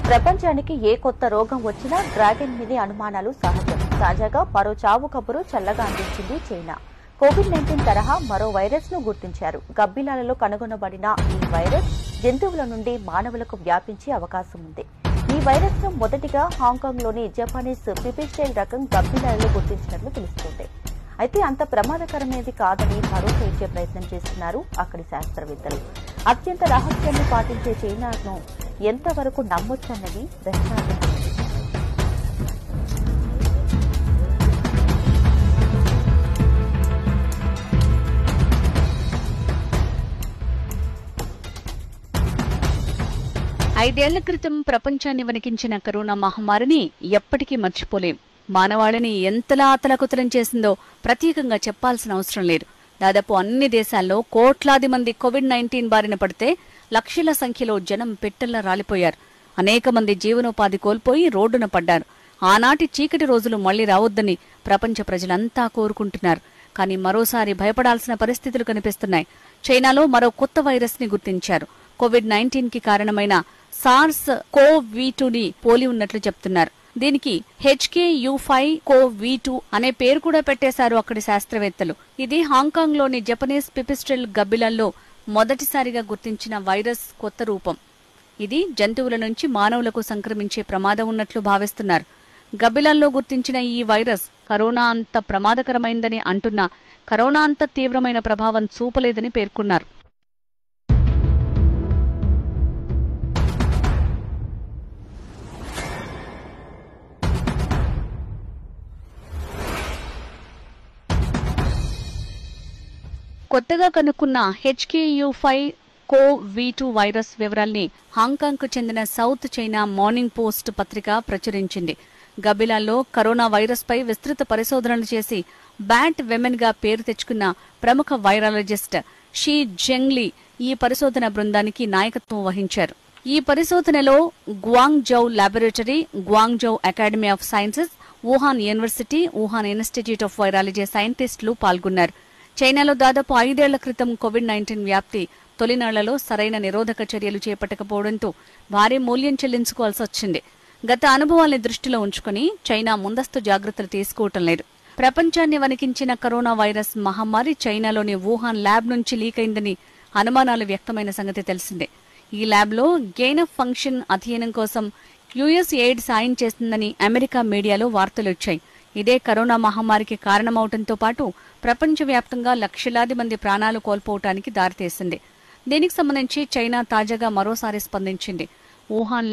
ప్రపంచానికి ఏ కొత్త రోగం వచ్చినా డ్రాగన్ మీదే అనుమానాలు సహజం. తాజాగా మరో చావు కబురు చల్లగా అందించింది చైనా. కోవిడ్-19 తరహా మరో వైరస్ ను గుర్తించారు. గబ్బిలాలలో కనుగొనబడిన ఈ వైరస్ జంతువుల నుండి మానవులకు వ్యాపించే అవకాశం ఉంది. ఈ వైరస్ ను మొదటిగా హాంకాంగ్ లోని జపానీస్ పిపిస్టైల్ రకం గబ్బిలాలలో గుర్తించినట్లు తెలుస్తోంది. అయితే అంత ప్రమాదకరమైనది కాదని భరోసా ఇచ్చే ప్రయత్నం చేస్తున్నారు అక్కడి శాస్త్రవేత్తలు. అత్యంత రహస్యాన్ని పాటించే చైనాను ఎంతవరకు నమ్మొచ్చన్నది ప్రశ్నార్థకం. ఐదేళ్ల క్రితం ప్రపంచాన్ని వణికించిన కరోనా మహమ్మారిని ఎప్పటికీ మర్చిపోలేం. మానవాళిని ఎంతలా అతలకుతలం చేసిందో ప్రత్యేకంగా చెప్పాల్సిన అవసరం లేదు. దాదాపు అన్ని దేశాల్లో కోట్లాది మంది కోవిడ్-19 బారిన పడితే లక్షల సంఖ్యలో జనం పెట్టెల్లా రాలిపోయారు. అనేక మంది జీవనోపాధి కోల్పోయి రోడ్డున పడ్డారు. ఆనాటి చీకటి రోజులు మళ్లీ రావద్దని ప్రపంచ ప్రజలంతా కోరుకుంటున్నారు. కానీ మరోసారి భయపడాల్సిన పరిస్థితులు కనిపిస్తున్నాయి. చైనాలో మరో కొత్త వైరస్ ని గుర్తించారు. కోవిడ్-19 కి కారణమైన SARS-CoV-2ని పోలి ఉన్నట్లు చెప్తున్నారు. దీనికి HKU5-CoV-2 అనే పేరు కూడా పెట్టేశారు అక్కడి శాస్త్రవేత్తలు. ఇది హాంకాంగ్ లోని జపనీస్ పిపిస్టైల్ గబ్బిలాల్లో మొదటిసారిగా గుర్తించిన వైరస్ కొత్త రూపం. ఇది జంతువుల నుంచి మానవులకు సంక్రమించే ప్రమాదం ఉన్నట్లు భావిస్తున్నారు. గబ్బిలాల్లో గుర్తించిన ఈ వైరస్ కరోనా అంత ప్రమాదకరమైందని అంటున్నా కరోనా అంత తీవ్రమైన ప్రభావం చూపలేదని పేర్కొన్నారు. కొత్తగా కనుక్కున్న HKU5-CoV-2 వైరస్ వివరాల్ని హాంకాంగ్ కు చెందిన సౌత్ చైనా మార్నింగ్ పోస్ట్ పత్రిక ప్రచురించింది. గబ్బిలాల్లో కరోనా వైరస్ పై విస్తృత పరిశోధనలు చేసి బ్యాట్ విమెన్ గా పేరు తెచ్చుకున్న ప్రముఖ వైరాలజిస్ట్ షీ జెంగ్లీ ఈ పరిశోధన బృందానికి నాయకత్వం వహించారు. ఈ పరిశోధనలో Guangzhou laboratory, Guangzhou academy of sciences, Wuhan university, Wuhan institute of virology సైంటిస్టులు పాల్గొన్నారు. చైనాలో దాదాపు 5 ఏళ్ల క్రితం కోవిడ్-19 వ్యాప్తి తొలినాళ్లలో సరైన నిరోధక చర్యలు చేపట్టకపోవడంతో భారీ మూల్యం చెల్లించుకోవాల్సి వచ్చింది. గత అనుభవాల్ని దృష్టిలో ఉంచుకుని చైనా ముందస్తు జాగ్రత్తలు తీసుకోవటం లేదు. ప్రపంచాన్ని వణికించిన కరోనా వైరస్ మహమ్మారి చైనాలోని వుహాన్ ల్యాబ్ నుంచి లీక్ అయిందని అనుమానాలు వ్యక్తమైన సంగతి తెలిసిందే. ఈ ల్యాబ్లో గెయిన్ ఆఫ్ ఫంక్షన్ అధ్యయనం కోసం USAID సాయం చేస్తుందని అమెరికా మీడియాలో వార్తలొచ్చాయి. ఇదే కరోనా మహమ్మారికి కారణమవడంతో పాటు ప్రపంచవ్యాప్తంగా లక్షలాది మంది ప్రాణాలు కోల్పోవటానికి దారితీసింది. దీనికి సంబంధించి చైనా తాజాగా మరోసారి స్పందించింది. వుహాన్